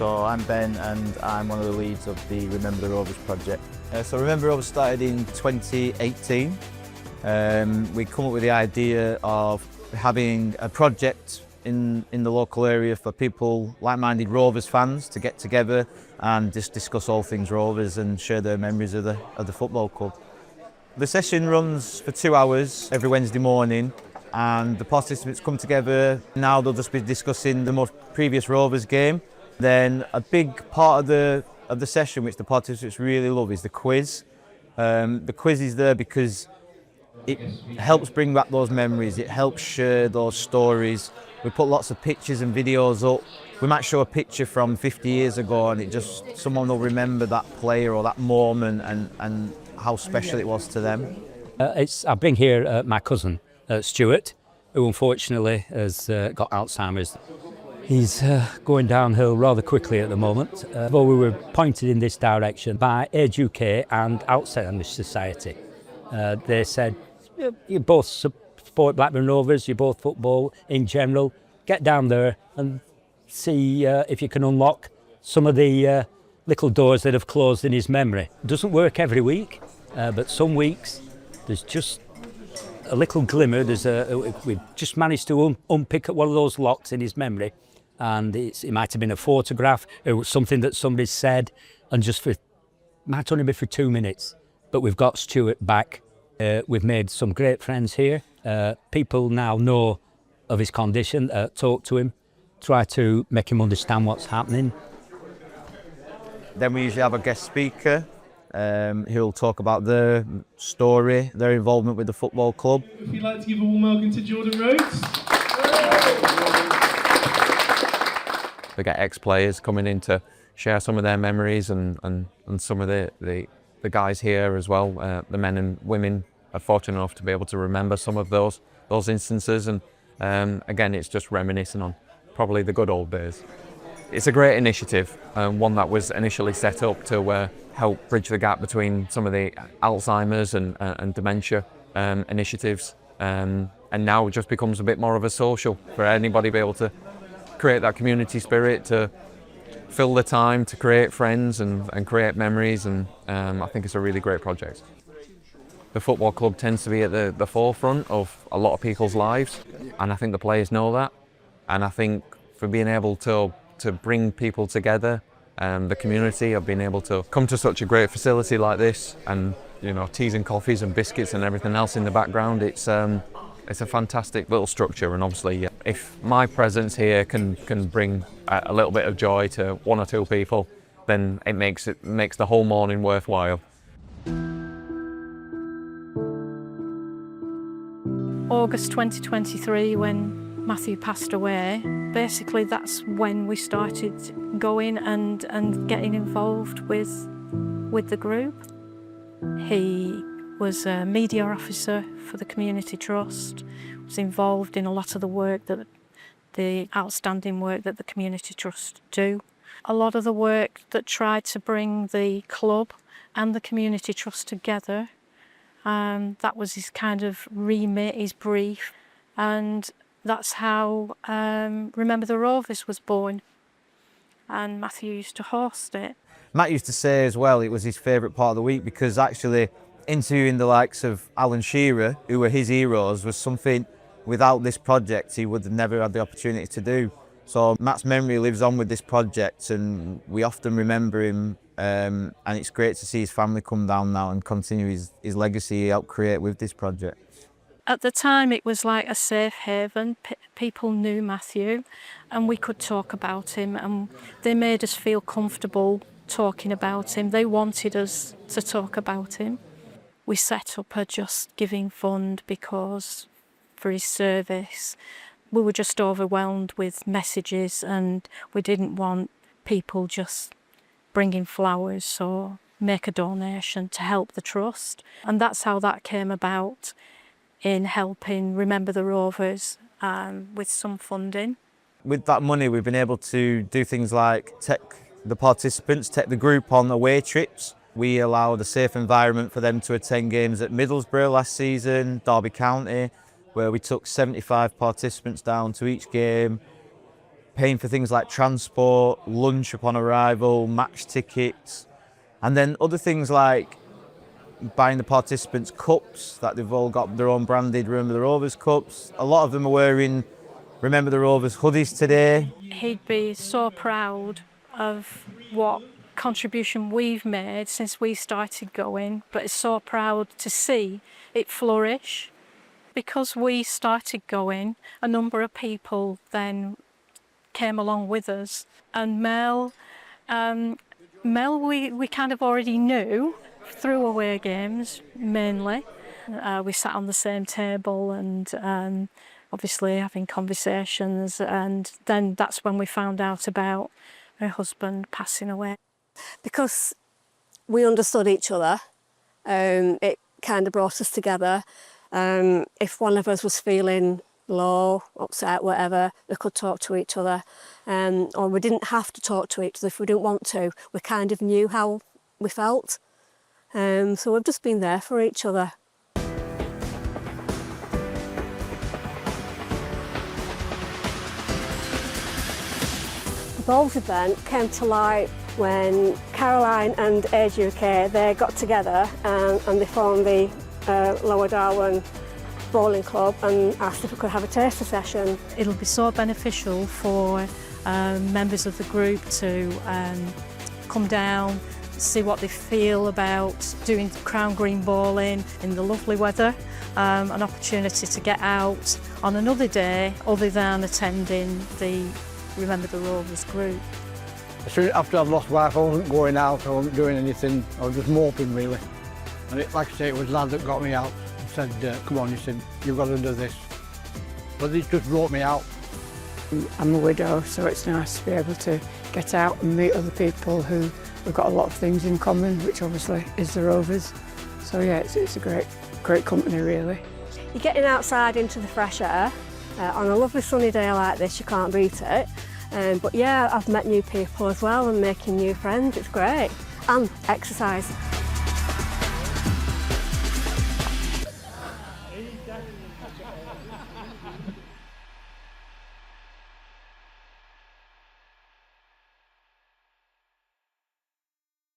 So I'm Ben and I'm one of the leads of the Remember the Rovers project. So Remember the Rovers started in 2018. We come up with the idea of having a project in the local area for people, like-minded Rovers fans, to get together and just discuss all things Rovers and share their memories of the football club. The session runs for 2 hours every Wednesday morning, and the participants come together. Now they'll just be discussing the most previous Rovers game. Then a big part of the session, which the participants really love, is the quiz. The quiz is there because it helps bring back those memories, it helps share those stories. We put lots of pictures and videos up. We might show a picture from 50 years ago and someone will remember that player or that moment and how special it was to them. I bring here my cousin, Stuart, who unfortunately has got Alzheimer's. He's going downhill rather quickly at the moment. But we were pointed in this direction by Age UK and Alzheimer's Society. They said, you both support Blackburn Rovers, you both football in general, get down there and see if you can unlock some of the little doors that have closed in his memory. It doesn't work every week, but some weeks there's just a little glimmer. We've just managed to unpick one of those locks in his memory, and it might have been a photograph, it was something that somebody said, and might only be for 2 minutes. But we've got Stuart back. We've made some great friends here. People now know of his condition, talk to him, try to make him understand what's happening. Then we usually have a guest speaker who'll talk about their story, their involvement with the football club. If you'd like to give a warm welcome to Jordan Rhodes. We get ex-players coming in to share some of their memories and some of the guys here as well. The men and women are fortunate enough to be able to remember some of those instances, and again, it's just reminiscing on probably the good old days. It's a great initiative, one that was initially set up to help bridge the gap between some of the Alzheimer's and dementia initiatives, and now it just becomes a bit more of a social for anybody to be able to create that community spirit, to fill the time to create friends and create memories, and I think it's a really great project. The football club tends to be at the forefront of a lot of people's lives, and I think the players know that, and I think for being able to bring people together, the community of being able to come to such a great facility like this, and teas and coffees and biscuits and everything else in the background, it's a fantastic little structure. And obviously if my presence here can bring a little bit of joy to 1 or 2 people, then it makes the whole morning worthwhile. August 2023, when Matthew passed away, basically that's when we started going and getting involved with the group. He was a media officer for the Community Trust, was involved in a lot of the outstanding work that the Community Trust do. A lot of the work that tried to bring the club and the Community Trust together. That was his kind of remit, his brief, and that's how Remember the Rovers was born, and Matthew used to host it. Matt used to say as well it was his favourite part of the week, because actually interviewing the likes of Alan Shearer, who were his heroes, was something without this project he would have never had the opportunity to do. So Matt's memory lives on with this project, and we often remember him, and it's great to see his family come down now and continue his legacy he helped create with this project. At the time it was like a safe haven. People knew Matthew and we could talk about him, and they made us feel comfortable talking about him. They wanted us to talk about him. We set up a Just Giving fund because for his service we were just overwhelmed with messages, and we didn't want people just bringing flowers or make a donation to help the trust. And that's how that came about, in helping Remember the Rovers with some funding. With that money we've been able to do things like take the group on away trips. We allowed a safe environment for them to attend games at Middlesbrough last season, Derby County, where we took 75 participants down to each game. paying for things like transport, lunch upon arrival, match tickets, and then other things like buying the participants cups that they've all got their own branded Remember the Rovers cups. A lot of them are wearing Remember the Rovers hoodies today. He'd be so proud of what contribution we've made since we started going, but is so proud to see it flourish. Because we started going, a number of people then came along with us. And Mel we kind of already knew through away games mainly. We sat on the same table and obviously having conversations, and then that's when we found out about her husband passing away. Because we understood each other, it kind of brought us together. If one of us was feeling low, upset, whatever, we could talk to each other. Or we didn't have to talk to each other if we didn't want to. We kind of knew how we felt. So we've just been there for each other. The Bowls event came to light when Caroline and Age UK, they got together and they formed the Lower Darwen Bowling Club and asked if we could have a taster session. It'll be so beneficial for members of the group to come down, see what they feel about doing crown green bowling in the lovely weather, an opportunity to get out on another day other than attending the Remember the Rovers group. Soon after I'd lost wife, I wasn't going out, I wasn't doing anything, I was just moping really. And like I say, it was Lad that got me out and said, come on, he said, you've got to do this. But he just brought me out. I'm a widow, so it's nice to be able to get out and meet other people who we've got a lot of things in common, which obviously is the Rovers. So yeah, it's a great company really. You're getting outside into the fresh air. On a lovely sunny day like this, you can't beat it. But yeah, I've met new people as well and making new friends, it's great. And exercise.